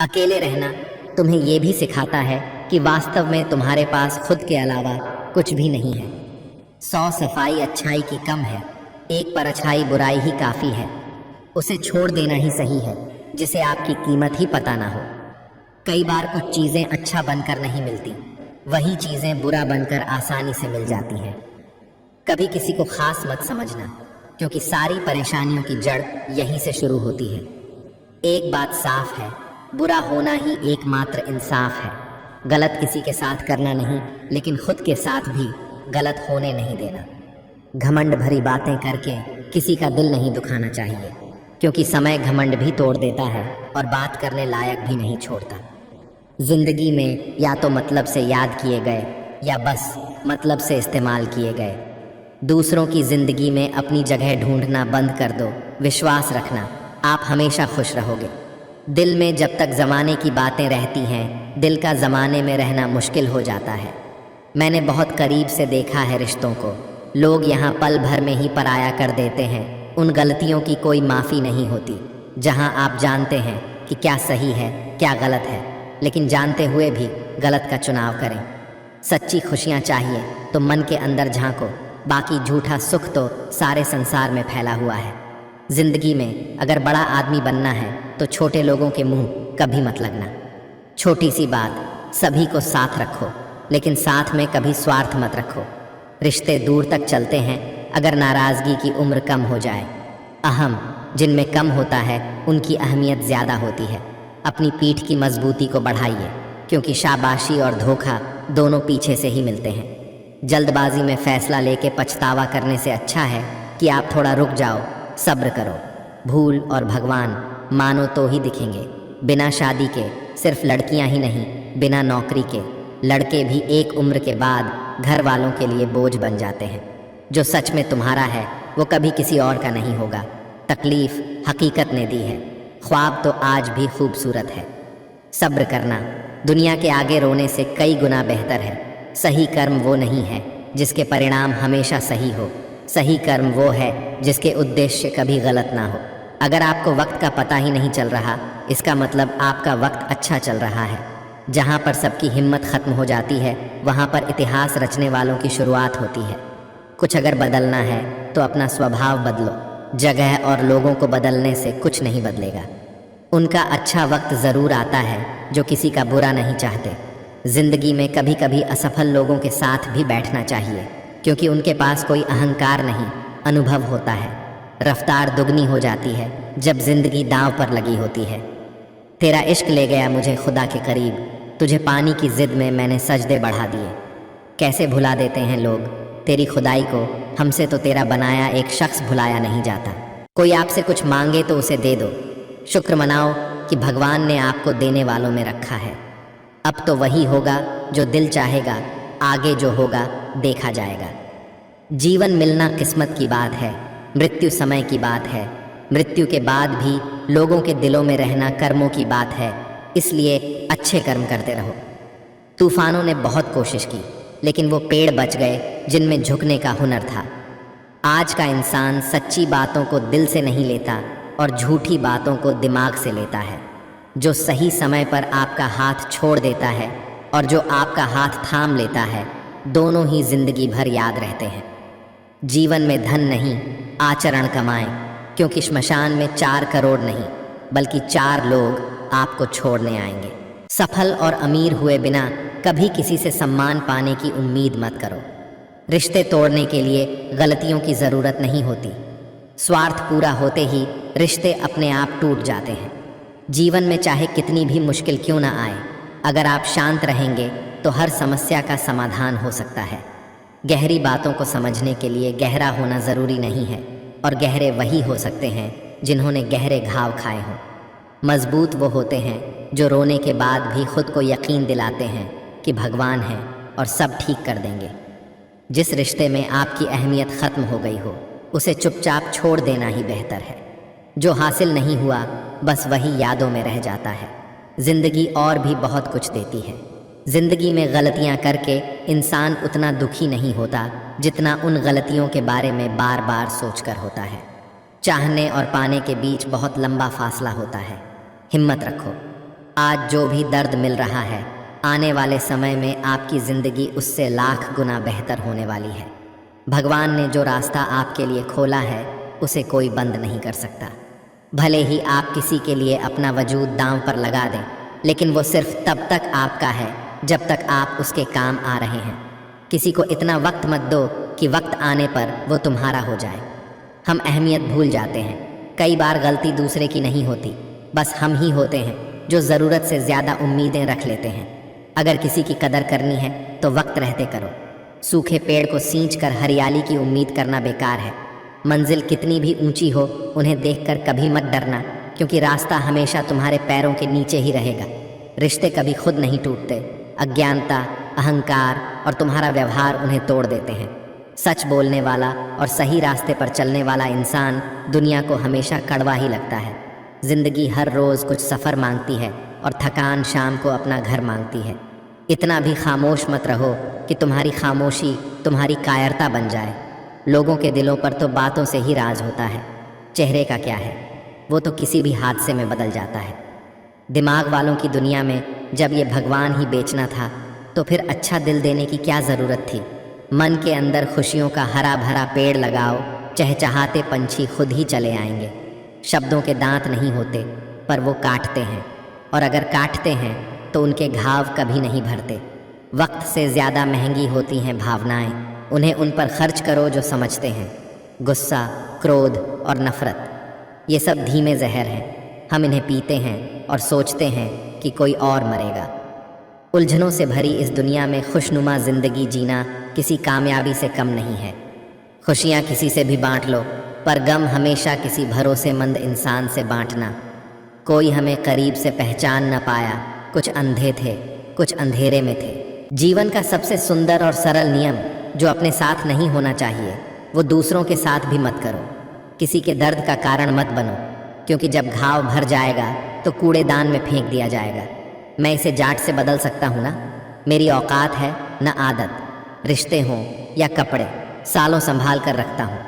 अकेले रहना तुम्हें ये भी सिखाता है कि वास्तव में तुम्हारे पास खुद के अलावा कुछ भी नहीं है। 100 सफाई अच्छाई की कम है, एक पर अच्छाई बुराई ही काफ़ी है। उसे छोड़ देना ही सही है जिसे आपकी कीमत ही पता ना हो। कई बार कुछ चीज़ें अच्छा बनकर नहीं मिलती, वही चीज़ें बुरा बनकर आसानी से मिल जाती हैं। कभी किसी को खास मत समझना, क्योंकि सारी परेशानियों की जड़ यहीं से शुरू होती है। एक बात साफ है, बुरा होना ही एकमात्र इंसाफ है। गलत किसी के साथ करना नहीं, लेकिन खुद के साथ भी गलत होने नहीं देना। घमंड भरी बातें करके किसी का दिल नहीं दुखाना चाहिए, क्योंकि समय घमंड भी तोड़ देता है और बात करने लायक भी नहीं छोड़ता। जिंदगी में या तो मतलब से याद किए गए या बस मतलब से इस्तेमाल किए गए। दूसरों की जिंदगी में अपनी जगह ढूंढना बंद कर दो। विश्वास रखना, आप हमेशा खुश रहोगे। दिल में जब तक ज़माने की बातें रहती हैं, दिल का ज़माने में रहना मुश्किल हो जाता है। मैंने बहुत करीब से देखा है रिश्तों को। लोग यहाँ पल भर में ही पराया कर देते हैं। उन गलतियों की कोई माफ़ी नहीं होती। जहाँ आप जानते हैं कि क्या सही है क्या गलत है, लेकिन जानते हुए भी गलत का चुनाव करें। सच्ची खुशियाँ चाहिए तो मन के अंदर झांको, बाकी झूठा सुख तो सारे संसार में फैला हुआ है। जिंदगी में अगर बड़ा आदमी बनना है तो छोटे लोगों के मुंह कभी मत लगना। छोटी सी बात, सभी को साथ रखो, लेकिन साथ में कभी स्वार्थ मत रखो। रिश्ते दूर तक चलते हैं अगर नाराज़गी की उम्र कम हो जाए। अहम जिनमें कम होता है उनकी अहमियत ज़्यादा होती है। अपनी पीठ की मजबूती को बढ़ाइए, क्योंकि शाबाशी और धोखा दोनों पीछे से ही मिलते हैं। जल्दबाजी में फैसला लेके पछतावा करने से अच्छा है कि आप थोड़ा रुक जाओ, सब्र करो। भूल और भगवान मानो तो ही दिखेंगे। बिना शादी के सिर्फ लड़कियां ही नहीं, बिना नौकरी के लड़के भी एक उम्र के बाद घर वालों के लिए बोझ बन जाते हैं। जो सच में तुम्हारा है वो कभी किसी और का नहीं होगा। तकलीफ हकीकत ने दी है, ख्वाब तो आज भी खूबसूरत है। सब्र करना दुनिया के आगे रोने से कई गुना बेहतर है। सही कर्म वो नहीं है जिसके परिणाम हमेशा सही हो। सही कर्म वो है जिसके उद्देश्य कभी गलत ना हो। अगर आपको वक्त का पता ही नहीं चल रहा, इसका मतलब आपका वक्त अच्छा चल रहा है। जहाँ पर सबकी हिम्मत ख़त्म हो जाती है, वहाँ पर इतिहास रचने वालों की शुरुआत होती है। कुछ अगर बदलना है तो अपना स्वभाव बदलो। जगह और लोगों को बदलने से कुछ नहीं बदलेगा। उनका अच्छा वक्त ज़रूर आता है जो किसी का बुरा नहीं चाहते। ज़िंदगी में कभी कभी असफल लोगों के साथ भी बैठना चाहिए, क्योंकि उनके पास कोई अहंकार नहीं, अनुभव होता है। रफ्तार दुगनी हो जाती है जब जिंदगी दांव पर लगी होती है। तेरा इश्क ले गया मुझे खुदा के करीब, तुझे पानी की जिद में मैंने सजदे बढ़ा दिए। कैसे भुला देते हैं लोग तेरी खुदाई को, हमसे तो तेरा बनाया एक शख्स भुलाया नहीं जाता। कोई आपसे कुछ मांगे तो उसे दे दो। शुक्र मनाओ कि भगवान ने आपको देने वालों में रखा है। अब तो वही होगा जो दिल चाहेगा, आगे जो होगा देखा जाएगा। जीवन मिलना किस्मत की बात है, मृत्यु समय की बात है। मृत्यु के बाद भी लोगों के दिलों में रहना कर्मों की बात है, इसलिए अच्छे कर्म करते रहो। तूफानों ने बहुत कोशिश की, लेकिन वो पेड़ बच गए जिनमें झुकने का हुनर था। आज का इंसान सच्ची बातों को दिल से नहीं लेता और झूठी बातों को दिमाग से लेता है। जो सही समय पर आपका हाथ छोड़ देता है और जो आपका हाथ थाम लेता है, दोनों ही जिंदगी भर याद रहते हैं। जीवन में धन नहीं, आचरण कमाएं, क्योंकि श्मशान में 4 करोड़ नहीं बल्कि 4 लोग आपको छोड़ने आएंगे। सफल और अमीर हुए बिना कभी किसी से सम्मान पाने की उम्मीद मत करो। रिश्ते तोड़ने के लिए गलतियों की ज़रूरत नहीं होती। स्वार्थ पूरा होते ही रिश्ते अपने आप टूट जाते हैं। जीवन में चाहे कितनी भी मुश्किल क्यों ना आए, अगर आप शांत रहेंगे तो हर समस्या का समाधान हो सकता है। गहरी बातों को समझने के लिए गहरा होना ज़रूरी नहीं है, और गहरे वही हो सकते हैं जिन्होंने गहरे घाव खाए हों। मजबूत वो होते हैं जो रोने के बाद भी खुद को यकीन दिलाते हैं कि भगवान है और सब ठीक कर देंगे। जिस रिश्ते में आपकी अहमियत ख़त्म हो गई हो, उसे चुपचाप छोड़ देना ही बेहतर है। जो हासिल नहीं हुआ बस वही यादों में रह जाता है। ज़िंदगी और भी बहुत कुछ देती है। ज़िंदगी में गलतियां करके इंसान उतना दुखी नहीं होता जितना उन गलतियों के बारे में बार बार सोचकर होता है। चाहने और पाने के बीच बहुत लंबा फासला होता है। हिम्मत रखो, आज जो भी दर्द मिल रहा है, आने वाले समय में आपकी ज़िंदगी उससे लाख गुना बेहतर होने वाली है। भगवान ने जो रास्ता आपके लिए खोला है उसे कोई बंद नहीं कर सकता। भले ही आप किसी के लिए अपना वजूद दांव पर लगा दें, लेकिन वो सिर्फ तब तक आपका है जब तक आप उसके काम आ रहे हैं। किसी को इतना वक्त मत दो कि वक्त आने पर वो तुम्हारा हो जाए। हम अहमियत भूल जाते हैं। कई बार गलती दूसरे की नहीं होती, बस हम ही होते हैं जो ज़रूरत से ज़्यादा उम्मीदें रख लेते हैं। अगर किसी की कदर करनी है तो वक्त रहते करो। सूखे पेड़ को सींच कर हरियाली की उम्मीद करना बेकार है। मंजिल कितनी भी ऊंची हो, उन्हें देखकर कभी मत डरना, क्योंकि रास्ता हमेशा तुम्हारे पैरों के नीचे ही रहेगा। रिश्ते कभी खुद नहीं टूटते। अज्ञानता, अहंकार और तुम्हारा व्यवहार उन्हें तोड़ देते हैं। सच बोलने वाला और सही रास्ते पर चलने वाला इंसान दुनिया को हमेशा कड़वा ही लगता है। जिंदगी हर रोज़ कुछ सफ़र मांगती है और थकान शाम को अपना घर मांगती है। इतना भी खामोश मत रहो कि तुम्हारी खामोशी तुम्हारी कायरता बन जाए। लोगों के दिलों पर तो बातों से ही राज होता है, चेहरे का क्या है, वो तो किसी भी हादसे में बदल जाता है। दिमाग वालों की दुनिया में जब ये भगवान ही बेचना था तो फिर अच्छा दिल देने की क्या ज़रूरत थी। मन के अंदर खुशियों का हरा भरा पेड़ लगाओ, चहचहाते पंछी खुद ही चले आएंगे। शब्दों के दांत नहीं होते, पर वो काटते हैं, और अगर काटते हैं तो उनके घाव कभी नहीं भरते। वक्त से ज़्यादा महंगी होती हैं भावनाएं, उन्हें उन पर खर्च करो जो समझते हैं। गुस्सा, क्रोध और नफ़रत, ये सब धीमे जहर हैं। हम इन्हें पीते हैं और सोचते हैं कि कोई और मरेगा। उलझनों से भरी इस दुनिया में खुशनुमा ज़िंदगी जीना किसी कामयाबी से कम नहीं है। खुशियाँ किसी से भी बांट लो, पर गम हमेशा किसी भरोसेमंद इंसान से बांटना। कोई हमें करीब से पहचान न पाया, कुछ अंधे थे, कुछ अंधेरे में थे। जीवन का सबसे सुंदर और सरल नियम जो अपने साथ नहीं होना चाहिए, वो दूसरों के साथ भी मत करो। किसी के दर्द का कारण मत बनो, क्योंकि जब घाव भर जाएगा तो कूड़ेदान में फेंक दिया जाएगा। मैं इसे जाट से बदल सकता हूँ ना? मेरी औकात है न आदत। रिश्ते हों या कपड़े, सालों संभाल कर रखता हूँ।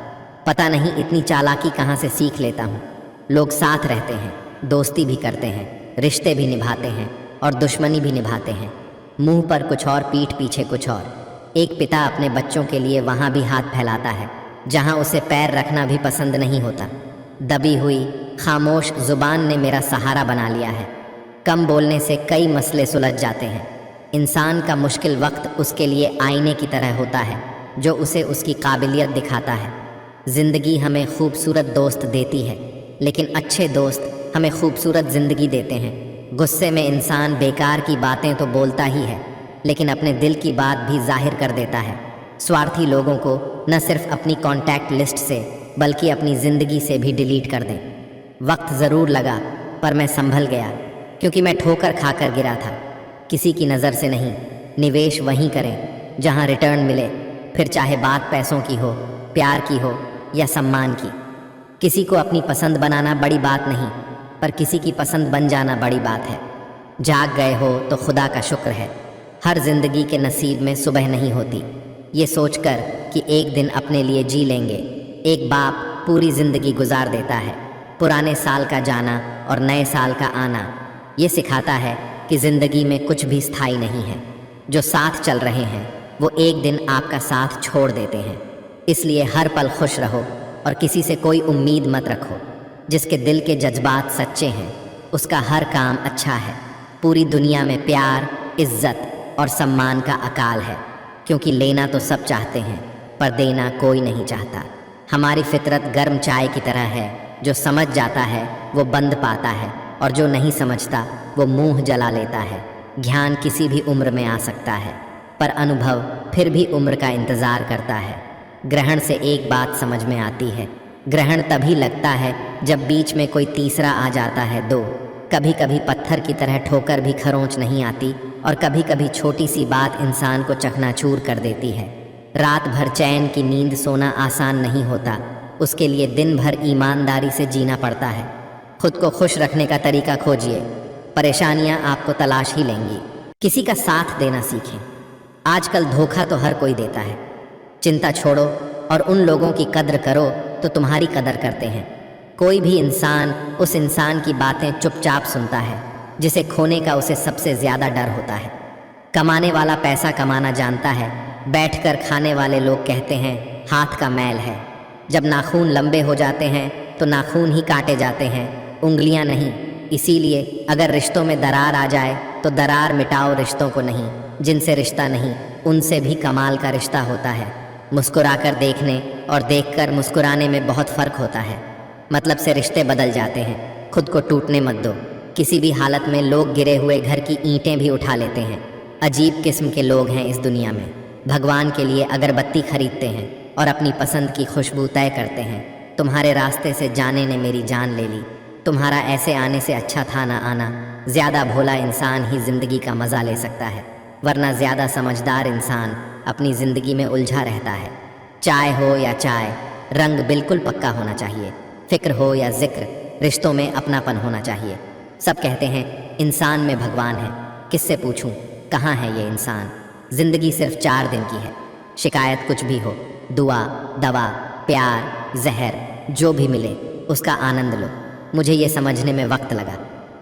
पता नहीं इतनी चालाकी कहाँ से सीख लेता हूँ। लोग साथ रहते हैं, दोस्ती भी करते हैं, रिश्ते भी निभाते हैं और दुश्मनी भी निभाते हैं। मुंह पर कुछ और, पीठ पीछे कुछ और। एक पिता अपने बच्चों के लिए वहाँ भी हाथ फैलाता है जहाँ उसे पैर रखना भी पसंद नहीं होता। दबी हुई खामोश जुबान ने मेरा सहारा बना लिया है। कम बोलने से कई मसले सुलझ जाते हैं। इंसान का मुश्किल वक्त उसके लिए आईने की तरह होता है जो उसे उसकी काबिलियत दिखाता है। ज़िंदगी हमें खूबसूरत दोस्त देती है, लेकिन अच्छे दोस्त हमें खूबसूरत ज़िंदगी देते हैं। गुस्से में इंसान बेकार की बातें तो बोलता ही है, लेकिन अपने दिल की बात भी जाहिर कर देता है। स्वार्थी लोगों को न सिर्फ अपनी कॉन्टैक्ट लिस्ट से बल्कि अपनी ज़िंदगी से भी डिलीट कर दें। वक्त ज़रूर लगा, पर मैं संभल गया, क्योंकि मैं ठोकर खाकर गिरा था। किसी की नज़र से नहीं, निवेश वहीं करें जहां रिटर्न मिले, फिर चाहे बात पैसों की हो, प्यार की हो या सम्मान की। किसी को अपनी पसंद बनाना बड़ी बात नहीं, पर किसी की पसंद बन जाना बड़ी बात है। जाग गए हो तो खुदा का शुक्र है। हर जिंदगी के नसीब में सुबह नहीं होती। ये सोचकर कि एक दिन अपने लिए जी लेंगे, एक बाप पूरी जिंदगी गुजार देता है। पुराने साल का जाना और नए साल का आना ये सिखाता है कि ज़िंदगी में कुछ भी स्थायी नहीं है। जो साथ चल रहे हैं वो एक दिन आपका साथ छोड़ देते हैं। इसलिए हर पल खुश रहो और किसी से कोई उम्मीद मत रखो। जिसके दिल के जज्बात सच्चे हैं उसका हर काम अच्छा है। पूरी दुनिया में प्यार, इज्जत और सम्मान का अकाल है, क्योंकि लेना तो सब चाहते हैं पर देना कोई नहीं चाहता। हमारी फितरत गर्म चाय की तरह है, जो समझ जाता है वो बंद पाता है और जो नहीं समझता वो मुंह जला लेता है। ज्ञान किसी भी उम्र में आ सकता है, पर अनुभव फिर भी उम्र का इंतज़ार करता है। ग्रहण से एक बात समझ में आती है, ग्रहण तभी लगता है जब बीच में कोई तीसरा आ जाता है। दो कभी कभी पत्थर की तरह ठोकर भी खरोंच नहीं आती, और कभी कभी छोटी सी बात इंसान को चकनाचूर कर देती है। रात भर चैन की नींद सोना आसान नहीं होता, उसके लिए दिन भर ईमानदारी से जीना पड़ता है। खुद को खुश रखने का तरीका खोजिए, परेशानियां आपको तलाश ही लेंगी। किसी का साथ देना सीखें। आजकल धोखा तो हर कोई देता है। चिंता छोड़ो और उन लोगों की कद्र करो तो तुम्हारी कदर करते हैं। कोई भी इंसान उस इंसान की बातें चुपचाप सुनता है, जिसे खोने का उसे सबसे ज़्यादा डर होता है। कमाने वाला पैसा कमाना जानता है, बैठकर खाने वाले लोग कहते हैं हाथ का मैल है। जब नाखून लंबे हो जाते हैं तो नाखून ही काटे जाते हैं, उंगलियां नहीं। इसीलिए अगर रिश्तों में दरार आ जाए तो दरार मिटाओ रिश्तों को नहीं, जिनसे रिश्ता नहीं उनसे भी कमाल का रिश्ता होता है। मुस्कुराकर देखने और देखकर मुस्कुराने में बहुत फ़र्क होता है। मतलब से रिश्ते बदल जाते हैं। खुद को टूटने मत दो। किसी भी हालत में लोग गिरे हुए घर की ईंटें भी उठा लेते हैं। अजीब किस्म के लोग हैं इस दुनिया में। भगवान के लिए अगरबत्ती खरीदते हैं और अपनी पसंद की खुशबू तय करते हैं। तुम्हारे रास्ते से जाने ने मेरी जान ले ली। तुम्हारा ऐसे आने से अच्छा था ना आना। ज़्यादा भोला इंसान ही ज़िंदगी का मज़ा ले सकता है, वरना ज़्यादा समझदार इंसान अपनी ज़िंदगी में उलझा रहता है। चाय हो या चाय, रंग बिल्कुल पक्का होना चाहिए। फ़िक्र हो या ज़िक्र, रिश्तों में अपनापन होना चाहिए। सब कहते हैं इंसान में भगवान है। किससे पूछूं कहाँ है ये इंसान? ज़िंदगी सिर्फ 4 दिन की है। शिकायत कुछ भी हो, दुआ, दवा, प्यार, जहर, जो भी मिले उसका आनंद लो। मुझे ये समझने में वक्त लगा।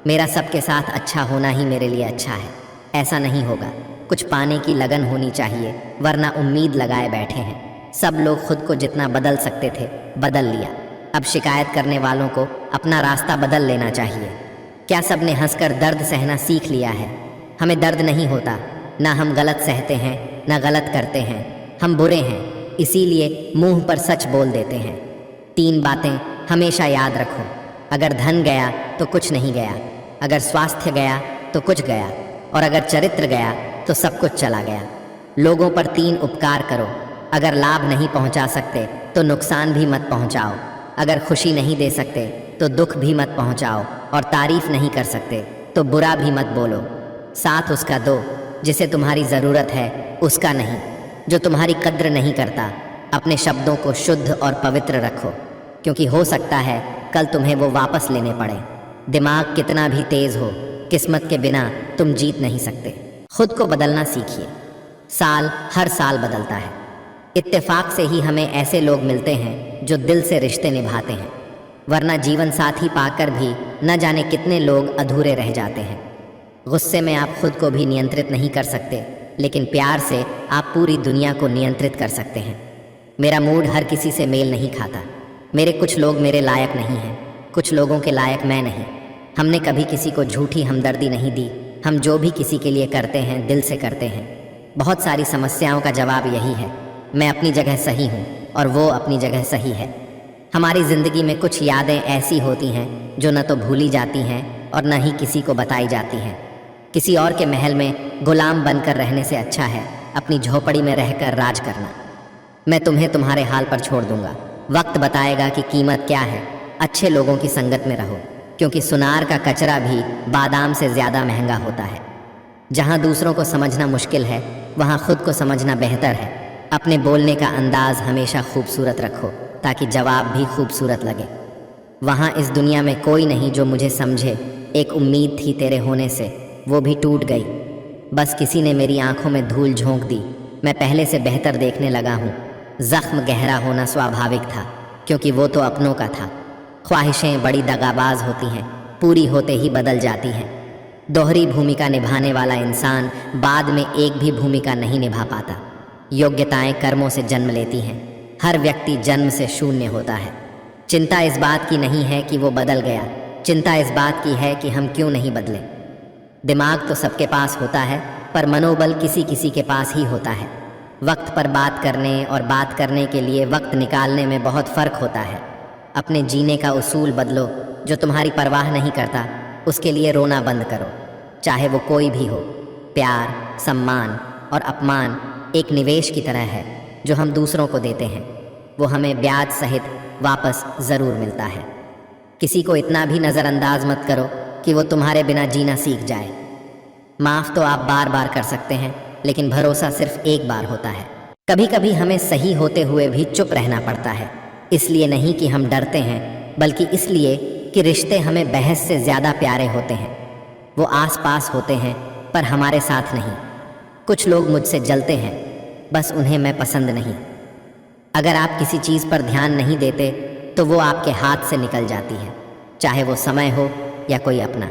मेरा सबके साथ अच्छा होना ही मेरे लिए अच्छा है। ऐसा नहीं होगा। कुछ पाने की लगन होनी चाहिए, वरना उम्मीद लगाए बैठे हैं। सब लोग खुद को जितना बदल सकते थे बदल लिया। अब शिकायत करने वालों को अपना रास्ता बदल लेना चाहिए। क्या सब ने हंसकर दर्द सहना सीख लिया है? हमें दर्द नहीं होता, ना हम गलत सहते हैं ना गलत करते हैं। हम बुरे हैं, इसीलिए मुंह पर सच बोल देते हैं। 3 बातें हमेशा याद रखो। अगर धन गया तो कुछ नहीं गया, अगर स्वास्थ्य गया तो कुछ गया, और अगर चरित्र गया तो सब कुछ चला गया। लोगों पर 3 उपकार करो। अगर लाभ नहीं पहुंचा सकते तो नुकसान भी मत पहुंचाओ। अगर खुशी नहीं दे सकते तो दुख भी मत पहुंचाओ, और तारीफ नहीं कर सकते तो बुरा भी मत बोलो। साथ उसका दो जिसे तुम्हारी ज़रूरत है, उसका नहीं। जो तुम्हारी कद्र नहीं करता, अपने शब्दों को शुद्ध और पवित्र रखो, क्योंकि हो सकता है कल तुम्हें वो वापस लेने पड़े। दिमाग कितना भी तेज़ हो, किस्मत के बिना तुम जीत नहीं सकते। खुद को बदलना सीखिए। साल हर साल बदलता है। इत्तेफाक से ही हमें ऐसे लोग मिलते हैं जो दिल से रिश्ते निभाते हैं, वरना जीवन साथी पाकर भी न जाने कितने लोग अधूरे रह जाते हैं। गुस्से में आप खुद को भी नियंत्रित नहीं कर सकते, लेकिन प्यार से आप पूरी दुनिया को नियंत्रित कर सकते हैं। मेरा मूड हर किसी से मेल नहीं खाता। मेरे कुछ लोग मेरे लायक नहीं हैं, कुछ लोगों के लायक मैं नहीं। हमने कभी किसी को झूठी हमदर्दी नहीं दी। हम जो भी किसी के लिए करते हैं दिल से करते हैं। बहुत सारी समस्याओं का जवाब यही है, मैं अपनी जगह सही हूँ और वो अपनी जगह सही है। हमारी ज़िंदगी में कुछ यादें ऐसी होती हैं जो न तो भूली जाती हैं और न ही किसी को बताई जाती हैं। किसी और के महल में गुलाम बनकर रहने से अच्छा है अपनी झोपड़ी में रहकर राज करना। मैं तुम्हें तुम्हारे हाल पर छोड़ दूंगा। वक्त बताएगा कि कीमत क्या है। अच्छे लोगों की संगत में रहो, क्योंकि सुनार का कचरा भी बादाम से ज़्यादा महंगा होता है। जहाँ दूसरों को समझना मुश्किल है, वहाँ खुद को समझना बेहतर है। अपने बोलने का अंदाज हमेशा खूबसूरत रखो, ताकि जवाब भी खूबसूरत लगे। वहाँ इस दुनिया में कोई नहीं जो मुझे समझे। एक उम्मीद थी तेरे होने से, वो भी टूट गई। बस किसी ने मेरी आंखों में धूल झोंक दी। मैं पहले से बेहतर देखने लगा हूँ। ज़ख्म गहरा होना स्वाभाविक था, क्योंकि वो तो अपनों का था। ख्वाहिशें बड़ी दगाबाज होती हैं, पूरी होते ही बदल जाती हैं। दोहरी भूमिका निभाने वाला इंसान बाद में एक भी भूमिका नहीं निभा पाता। योग्यताएं कर्मों से जन्म लेती हैं। हर व्यक्ति जन्म से शून्य होता है। चिंता इस बात की नहीं है कि वो बदल गया, चिंता इस बात की है कि हम क्यों नहीं बदले। दिमाग तो सबके पास होता है, पर मनोबल किसी किसी के पास ही होता है। वक्त पर बात करने और बात करने के लिए वक्त निकालने में बहुत फ़र्क होता है। अपने जीने का उसूल बदलो। जो तुम्हारी परवाह नहीं करता उसके लिए रोना बंद करो, चाहे वो कोई भी हो। प्यार, सम्मान और अपमान एक निवेश की तरह है जो हम दूसरों को देते हैं। वो हमें ब्याज सहित वापस ज़रूर मिलता है। किसी को इतना भी नज़रअंदाज मत करो कि वो तुम्हारे बिना जीना सीख जाए। माफ़ तो आप बार बार कर सकते हैं, लेकिन भरोसा सिर्फ एक बार होता है। कभी कभी हमें सही होते हुए भी चुप रहना पड़ता है। इसलिए नहीं कि हम डरते हैं, बल्कि इसलिए कि रिश्ते हमें बहस से ज़्यादा प्यारे होते हैं। वो आस पास होते हैं पर हमारे साथ नहीं। कुछ लोग मुझसे जलते हैं, बस उन्हें मैं पसंद नहीं। अगर आप किसी चीज़ पर ध्यान नहीं देते तो वो आपके हाथ से निकल जाती है, चाहे वो समय हो या कोई अपना।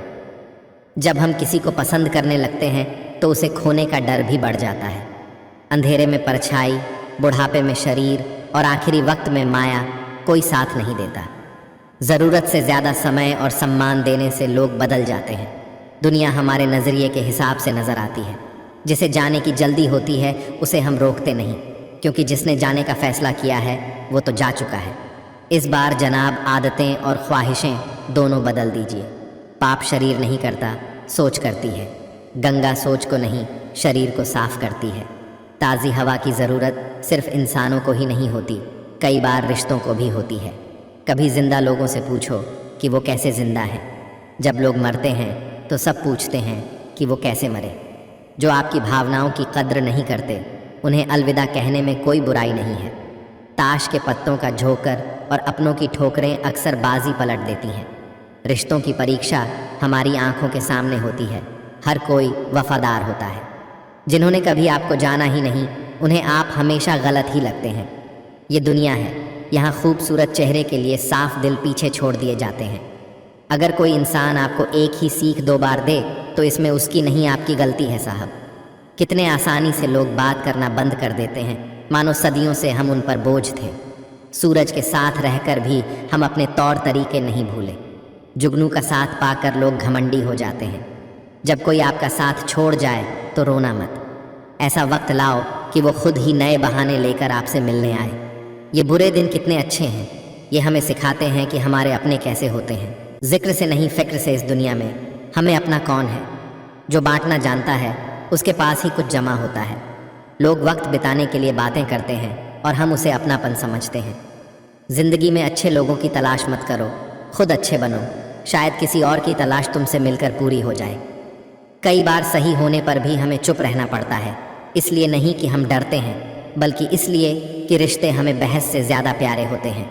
जब हम किसी को पसंद करने लगते हैं तो उसे खोने का डर भी बढ़ जाता है। अंधेरे में परछाई, बुढ़ापे में शरीर और आखिरी वक्त में माया कोई साथ नहीं देता। ज़रूरत से ज़्यादा समय और सम्मान देने से लोग बदल जाते हैं। दुनिया हमारे नज़रिए के हिसाब से नज़र आती है। जिसे जाने की जल्दी होती है उसे हम रोकते नहीं, क्योंकि जिसने जाने का फ़ैसला किया है वो तो जा चुका है। इस बार जनाब आदतें और ख्वाहिशें दोनों बदल दीजिए। पाप शरीर नहीं करता, सोच करती है। गंगा सोच को नहीं, शरीर को साफ करती है। ताज़ी हवा की ज़रूरत सिर्फ इंसानों को ही नहीं होती, कई बार रिश्तों को भी होती है। कभी ज़िंदा लोगों से पूछो कि वो कैसे ज़िंदा हैं। जब लोग मरते हैं तो सब पूछते हैं कि वो कैसे मरे। जो आपकी भावनाओं की कद्र नहीं करते उन्हें अलविदा कहने में कोई बुराई नहीं है। ताश के पत्तों का झोंकर और अपनों की ठोकरें अक्सर बाजी पलट देती हैं। रिश्तों की परीक्षा हमारी आंखों के सामने होती है। हर कोई वफादार होता है। जिन्होंने कभी आपको जाना ही नहीं उन्हें आप हमेशा गलत ही लगते हैं। ये दुनिया है, यहाँ खूबसूरत चेहरे के लिए साफ दिल पीछे छोड़ दिए जाते हैं। अगर कोई इंसान आपको एक ही सीख 2 बार दे तो इसमें उसकी नहीं आपकी गलती है साहब। कितने आसानी से लोग बात करना बंद कर देते हैं, मानो सदियों से हम उन पर बोझ थे। सूरज के साथ रहकर भी हम अपने तौर तरीके नहीं भूले। जुगनू का साथ पाकर लोग घमंडी हो जाते हैं। जब कोई आपका साथ छोड़ जाए तो रोना मत। ऐसा वक्त लाओ कि वो खुद ही नए बहाने लेकर आपसे मिलने आए। ये बुरे दिन कितने अच्छे हैं, ये हमें सिखाते हैं कि हमारे अपने कैसे होते हैं। जिक्र से नहीं फिक्र से इस दुनिया में हमें अपना कौन है। जो बांटना जानता है उसके पास ही कुछ जमा होता है। लोग वक्त बिताने के लिए बातें करते हैं और हम उसे अपनापन समझते हैं। ज़िंदगी में अच्छे लोगों की तलाश मत करो, खुद अच्छे बनो। शायद किसी और की तलाश तुमसे मिलकर पूरी हो जाए। कई बार सही होने पर भी हमें चुप रहना पड़ता है, इसलिए नहीं कि हम डरते हैं, बल्कि इसलिए कि रिश्ते हमें बहस से ज़्यादा प्यारे होते हैं।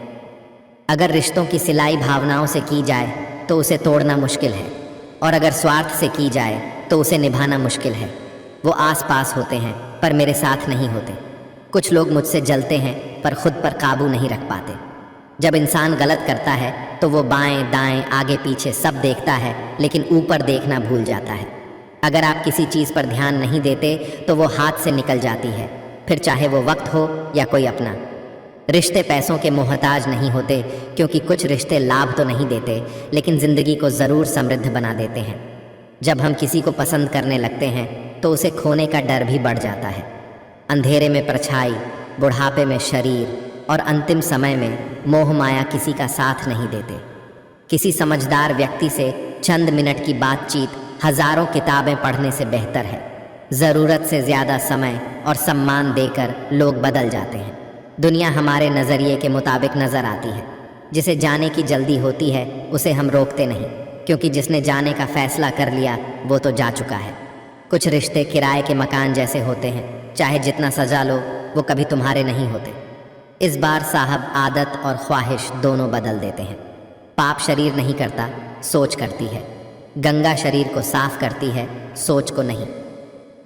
अगर रिश्तों की सिलाई भावनाओं से की जाए तो उसे तोड़ना मुश्किल है, और अगर स्वार्थ से की जाए तो उसे निभाना मुश्किल है। वो आस पास होते हैं पर मेरे साथ नहीं होते। कुछ लोग मुझसे जलते हैं पर खुद पर काबू नहीं रख पाते। जब इंसान गलत करता है तो वो बाएं दाएं आगे पीछे सब देखता है, लेकिन ऊपर देखना भूल जाता है। अगर आप किसी चीज़ पर ध्यान नहीं देते तो वो हाथ से निकल जाती है, फिर चाहे वो वक्त हो या कोई अपना। रिश्ते पैसों के मोहताज नहीं होते, क्योंकि कुछ रिश्ते लाभ तो नहीं देते लेकिन ज़िंदगी को ज़रूर समृद्ध बना देते हैं। जब हम किसी को पसंद करने लगते हैं तो उसे खोने का डर भी बढ़ जाता है। अंधेरे में परछाई, बुढ़ापे में शरीर और अंतिम समय में मोह माया किसी का साथ नहीं देते। किसी समझदार व्यक्ति से चंद मिनट की बातचीत हजारों किताबें पढ़ने से बेहतर है। ज़रूरत से ज़्यादा समय और सम्मान देकर लोग बदल जाते हैं। दुनिया हमारे नज़रिए के मुताबिक नज़र आती है। जिसे जाने की जल्दी होती है उसे हम रोकते नहीं, क्योंकि जिसने जाने का फ़ैसला कर लिया वो तो जा चुका है। कुछ रिश्ते किराए के मकान जैसे होते हैं, चाहे जितना सजा लो वो कभी तुम्हारे नहीं होते। इस बार साहब आदत और ख्वाहिश दोनों बदल देते हैं। पाप शरीर नहीं करता, सोच करती है। गंगा शरीर को साफ करती है, सोच को नहीं।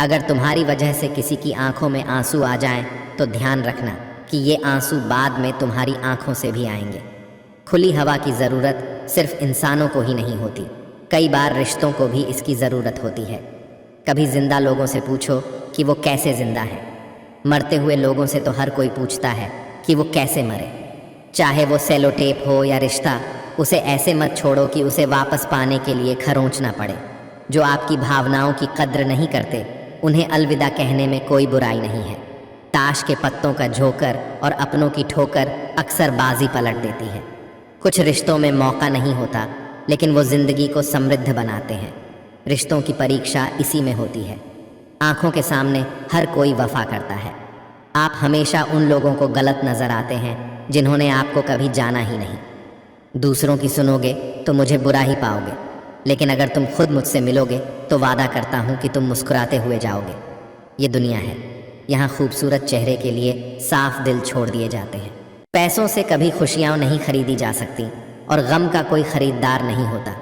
अगर तुम्हारी वजह से किसी की आंखों में आंसू आ जाएं तो ध्यान रखना कि ये आंसू बाद में तुम्हारी आंखों से भी आएंगे। खुली हवा की ज़रूरत सिर्फ इंसानों को ही नहीं होती, कई बार रिश्तों को भी इसकी ज़रूरत होती है। कभी ज़िंदा लोगों से पूछो कि वो कैसे ज़िंदा हैं। मरते हुए लोगों से तो हर कोई पूछता है कि वो कैसे मरे। चाहे वो सेलो टेप हो या रिश्ता, उसे ऐसे मत छोड़ो कि उसे वापस पाने के लिए खरोंचना पड़े। जो आपकी भावनाओं की कद्र नहीं करते उन्हें अलविदा कहने में कोई बुराई नहीं है। ताश के पत्तों का झोंकर और अपनों की ठोकर अक्सर बाजी पलट देती है। कुछ रिश्तों में मौका नहीं होता, लेकिन वो ज़िंदगी को समृद्ध बनाते हैं। रिश्तों की परीक्षा इसी में होती है। आंखों के सामने हर कोई वफा करता है। आप हमेशा उन लोगों को गलत नज़र आते हैं जिन्होंने आपको कभी जाना ही नहीं। दूसरों की सुनोगे तो मुझे बुरा ही पाओगे, लेकिन अगर तुम खुद मुझसे मिलोगे तो वादा करता हूँ कि तुम मुस्कुराते हुए जाओगे। ये दुनिया है, यहाँ खूबसूरत चेहरे के लिए साफ दिल छोड़ दिए जाते हैं। पैसों से कभी खुशियाँ नहीं खरीदी जा सकती और गम का कोई ख़रीदार नहीं होता।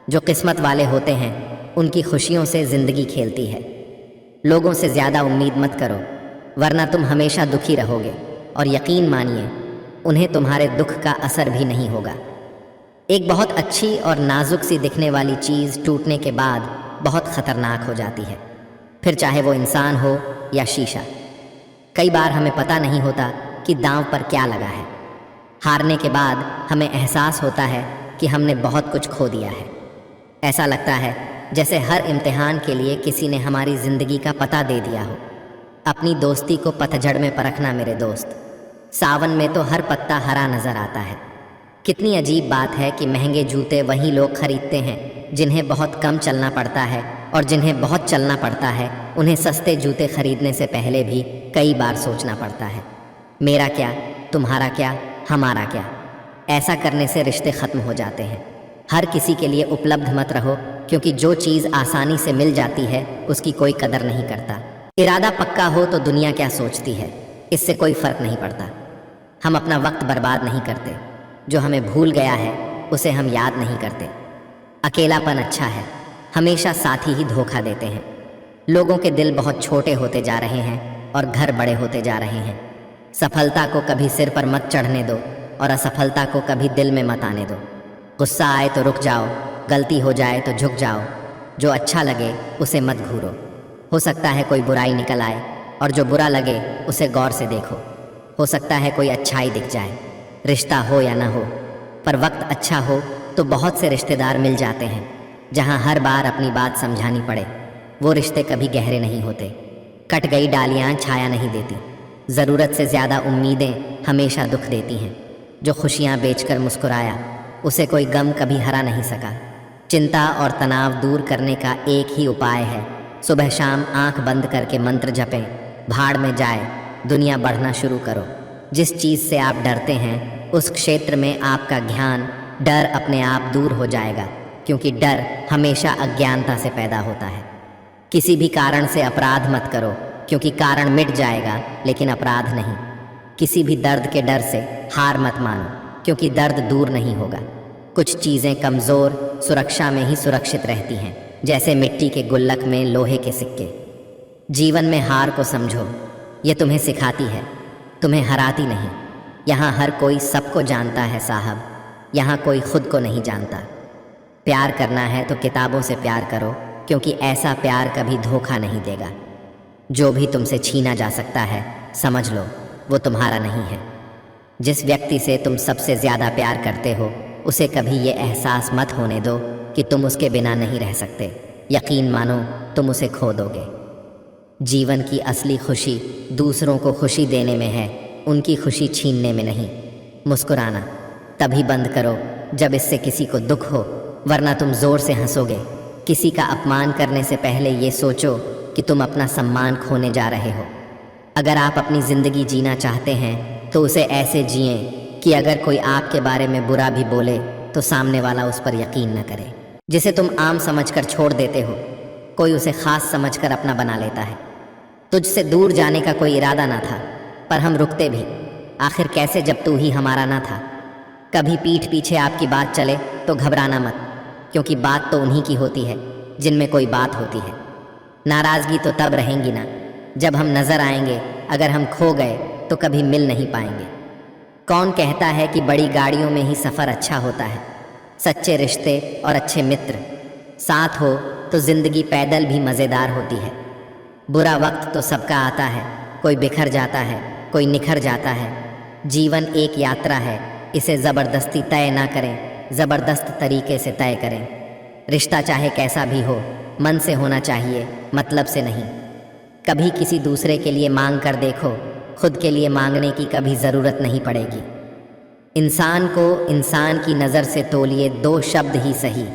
जो किस्मत वाले होते हैं उनकी खुशियों से ज़िंदगी खेलती है। लोगों से ज़्यादा उम्मीद मत करो, वरना तुम हमेशा दुखी रहोगे, और यकीन मानिए उन्हें तुम्हारे दुख का असर भी नहीं होगा। ایک بہت اچھی اور نازک سی دکھنے والی چیز ٹوٹنے کے بعد بہت خطرناک ہو جاتی ہے، پھر چاہے وہ انسان ہو یا شیشہ۔ کئی بار ہمیں پتہ نہیں ہوتا کہ داؤں پر کیا لگا ہے۔ ہارنے کے بعد ہمیں احساس ہوتا ہے کہ ہم نے بہت کچھ کھو دیا ہے۔ ایسا لگتا ہے جیسے ہر امتحان کے لیے کسی نے ہماری زندگی کا پتہ دے دیا ہو۔ اپنی دوستی کو پتجھڑ میں پرکھنا میرے دوست، ساون میں تو ہر پتا ہرا نظر آتا ہے۔ کتنی عجیب بات ہے کہ مہنگے جوتے وہی لوگ خریدتے ہیں جنہیں بہت کم چلنا پڑتا ہے، اور جنہیں بہت چلنا پڑتا ہے انہیں سستے جوتے خریدنے سے پہلے بھی کئی بار سوچنا پڑتا ہے۔ میرا کیا، تمہارا کیا، ہمارا کیا؟ ایسا کرنے سے رشتے ختم ہو جاتے ہیں۔ ہر کسی کے لیے اپلبدھ مت رہو، کیونکہ جو چیز آسانی سے مل جاتی ہے اس کی کوئی قدر نہیں کرتا۔ ارادہ پکا ہو تو دنیا کیا سوچتی ہے، اس سے کوئی فرق نہیں پڑتا۔ ہم اپنا وقت برباد نہیں کرتے، جو ہمیں بھول گیا ہے اسے ہم یاد نہیں کرتے۔ اکیلا پن اچھا ہے، ہمیشہ ساتھی ہی دھوکہ دیتے ہیں۔ لوگوں کے دل بہت چھوٹے ہوتے جا رہے ہیں اور گھر بڑے ہوتے جا رہے ہیں۔ سفلتا کو کبھی سر پر مت چڑھنے دو اور اسفلتا کو کبھی دل میں مت آنے دو۔ غصہ آئے تو رک جاؤ، غلطی ہو جائے تو جھک جاؤ، جو اچھا لگے اسے مت گھورو۔ ہو سکتا ہے کوئی برائی نکل آئے، اور جو برا لگے اسے غور سے دیکھو۔ ہو سکتا ہے کوئی اچھائی دکھ جائے، رشتہ ہو یا نہ ہو، پر وقت اچھا ہو تو بہت سے رشتہ دار مل جاتے ہیں۔ جہاں ہر بار اپنی بات سمجھانی پڑے، وہ رشتے کبھی گہرے نہیں ہوتے۔ کٹ گئی ڈالیاں چھایا نہیں دیتی، ضرورت سے زیادہ امیدیں ہمیشہ دکھ دیتی ہیں۔ جو خوشیاں بیچ کر مسکرایا، اسے کوئی غم کبھی ہرا نہیں سکا۔ چنتا اور تناؤ دور کرنے کا ایک ہی اپائے ہے، صبح شام آنکھ بند کر کے منتر جپیں، بھاڑ میں جائے دنیا بڑھنا شروع کرو۔ جس چیز سے آپ ڈرتے ہیں اس کھیتر میں آپ کا دھیان، ڈر اپنے آپ دور ہو جائے گا، کیونکہ ڈر ہمیشہ اگیانتا سے پیدا ہوتا ہے۔ کسی بھی کارن سے اپرادھ مت کرو، کیونکہ کارن مٹ جائے گا لیکن اپرادھ نہیں۔ کسی بھی درد کے ڈر سے ہار مت مانو، کیونکہ درد دور نہیں ہوگا۔ کچھ چیزیں کمزور سرکشا میں ہی سرکشت رہتی ہیں، جیسے مٹی کے گلک میں لوہے کے سکے۔ جیون میں ہار کو سمجھو، یہ تمہیں سکھاتی ہے، تمہیں ہراتی نہیں۔ یہاں ہر کوئی سب کو جانتا ہے صاحب، یہاں کوئی خود کو نہیں جانتا۔ پیار کرنا ہے تو کتابوں سے پیار کرو، کیونکہ ایسا پیار کبھی دھوکہ نہیں دے گا۔ جو بھی تم سے چھینا جا سکتا ہے سمجھ لو وہ تمہارا نہیں ہے۔ جس ویکتی سے تم سب سے زیادہ پیار کرتے ہو اسے کبھی یہ احساس مت ہونے دو کہ تم اس کے بنا نہیں رہ سکتے۔ یقین مانو تم اسے کھو دو گے۔ جیون کی اصلی خوشی دوسروں کو خوشی دینے میں ہے، ان کی خوشی چھیننے میں نہیں۔ مسکرانا تبھی بند کرو جب اس سے کسی کو دکھ ہو، ورنہ تم زور سے ہنسو گے۔ کسی کا اپمان کرنے سے پہلے یہ سوچو کہ تم اپنا سمان کھونے جا رہے ہو۔ اگر آپ اپنی زندگی جینا چاہتے ہیں تو اسے ایسے جئیں کہ اگر کوئی آپ کے بارے میں برا بھی بولے تو سامنے والا اس پر یقین نہ کرے۔ جسے تم عام سمجھ کر چھوڑ دیتے ہو، کوئی اسے خاص سمجھ کر اپنا بنا لیتا ہے۔ تجھ سے دور جانے کا کوئی ارادہ نہ تھا، پر ہم رکتے بھی آخر کیسے جب تو ہی ہمارا نہ تھا۔ کبھی پیٹھ پیچھے آپ کی بات چلے تو گھبرانا مت، کیونکہ بات تو انہی کی ہوتی ہے جن میں کوئی بات ہوتی ہے۔ ناراضگی تو تب رہیں گی نا جب ہم نظر آئیں گے، اگر ہم کھو گئے تو کبھی مل نہیں پائیں گے۔ کون کہتا ہے کہ بڑی گاڑیوں میں ہی سفر اچھا ہوتا ہے؟ سچے رشتے اور اچھے متر ساتھ ہو تو زندگی پیدل بھی مزیدار ہوتی ہے۔ برا وقت تو سب کا آتا ہے، کوئی بکھر جاتا ہے، کوئی نکھر جاتا ہے۔ جیون ایک یاترا ہے، اسے زبردستی طے نہ کریں، زبردست طریقے سے طے کریں۔ رشتہ چاہے کیسا بھی ہو، من سے ہونا چاہیے، مطلب سے نہیں۔ کبھی کسی دوسرے کے لیے مانگ کر دیکھو، خود کے لیے مانگنے کی کبھی ضرورت نہیں پڑے گی۔ انسان کو انسان کی نظر سے تولیے، دو شبد ہی صحیح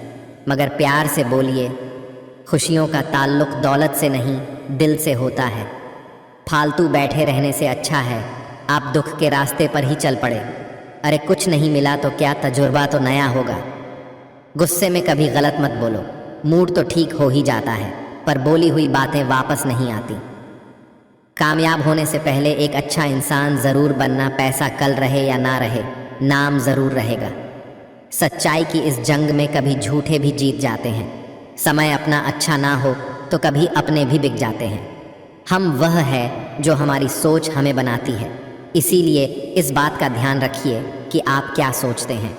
مگر پیار سے بولیے۔ خوشیوں کا تعلق دولت سے نہیں دل سے ہوتا ہے۔ پھالتو بیٹھے رہنے سے اچھا ہے آپ دکھ کے راستے پر ہی چل پڑے۔ ارے کچھ نہیں ملا تو کیا، تجربہ تو نیا ہوگا۔ غصے میں کبھی غلط مت بولو، موڈ تو ٹھیک ہو ہی جاتا ہے، پر بولی ہوئی باتیں واپس نہیں آتی۔ کامیاب ہونے سے پہلے ایک اچھا انسان ضرور بننا، پیسہ کل رہے یا نہ رہے، نام ضرور رہے گا۔ سچائی کی اس جنگ میں کبھی جھوٹے بھی جیت جاتے ہیں۔ سمے اپنا اچھا نہ ہو تو کبھی اپنے بھی بک جاتے ہیں۔ ہم وہ ہے جو ہماری سوچ ہمیں بناتی ہے، اسی لیے اس بات کا دھیان رکھیے کہ آپ کیا سوچتے ہیں۔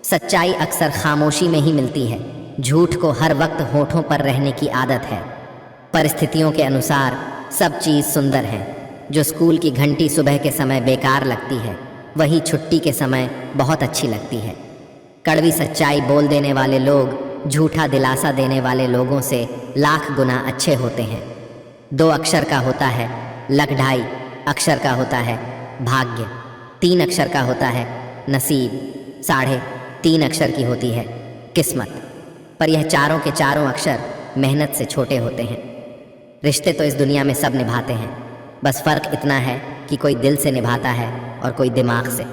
सच्चाई अक्सर खामोशी में ही मिलती है। झूठ को हर वक्त होठों पर रहने की आदत है। परिस्थितियों के अनुसार सब चीज़ सुंदर है। जो स्कूल की घंटी सुबह के समय बेकार लगती है, वही छुट्टी के समय बहुत अच्छी लगती है। कड़वी सच्चाई बोल देने वाले लोग झूठा दिलासा देने वाले लोगों से लाख गुना अच्छे होते हैं। 2 अक्षर का होता है लक, 2.5 अक्षर का होता है भाग्य, 3 अक्षर का होता है नसीब, 3.5 अक्षर की होती है किस्मत। पर यह चारों के चारों अक्षर मेहनत से छोटे होते हैं। रिश्ते तो इस दुनिया में सब निभाते हैं, बस फ़र्क इतना है कि कोई दिल से निभाता है और कोई दिमाग से।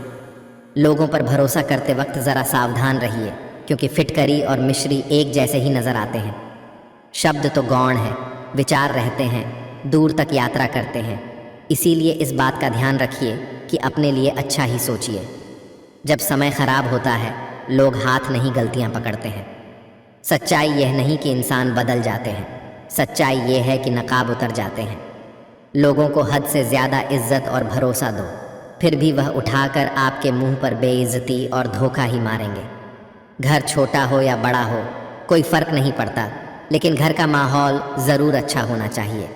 लोगों पर भरोसा करते वक्त ज़रा सावधान रहिए, क्योंकि फिटकरी और मिश्री एक जैसे ही नज़र आते हैं। शब्द तो गौण है, विचार रहते हैं, दूर तक यात्रा करते हैं। इसीलिए इस बात का ध्यान रखिए कि अपने लिए अच्छा ही सोचिए। जब समय ख़राब होता है, लोग हाथ नहीं गलतियाँ पकड़ते हैं। सच्चाई यह नहीं कि इंसान बदल जाते हैं, सच्चाई ये है कि नकाब उतर जाते हैं। लोगों को हद से ज़्यादा इज्जत और भरोसा दो, फिर भी वह उठाकर आपके मुंह पर बेइज्जती और धोखा ही मारेंगे। घर छोटा हो या बड़ा हो, कोई फ़र्क नहीं पड़ता, लेकिन घर का माहौल ज़रूर अच्छा होना चाहिए।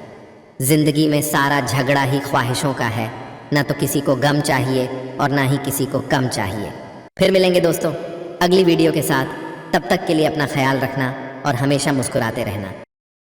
ज़िंदगी में सारा झगड़ा ही ख्वाहिशों का है, न तो किसी को गम चाहिए और ना ही किसी को कम चाहिए। फिर मिलेंगे दोस्तों अगली वीडियो के साथ। तब तक के लिए अपना ख्याल रखना और हमेशा मुस्कुराते रहना।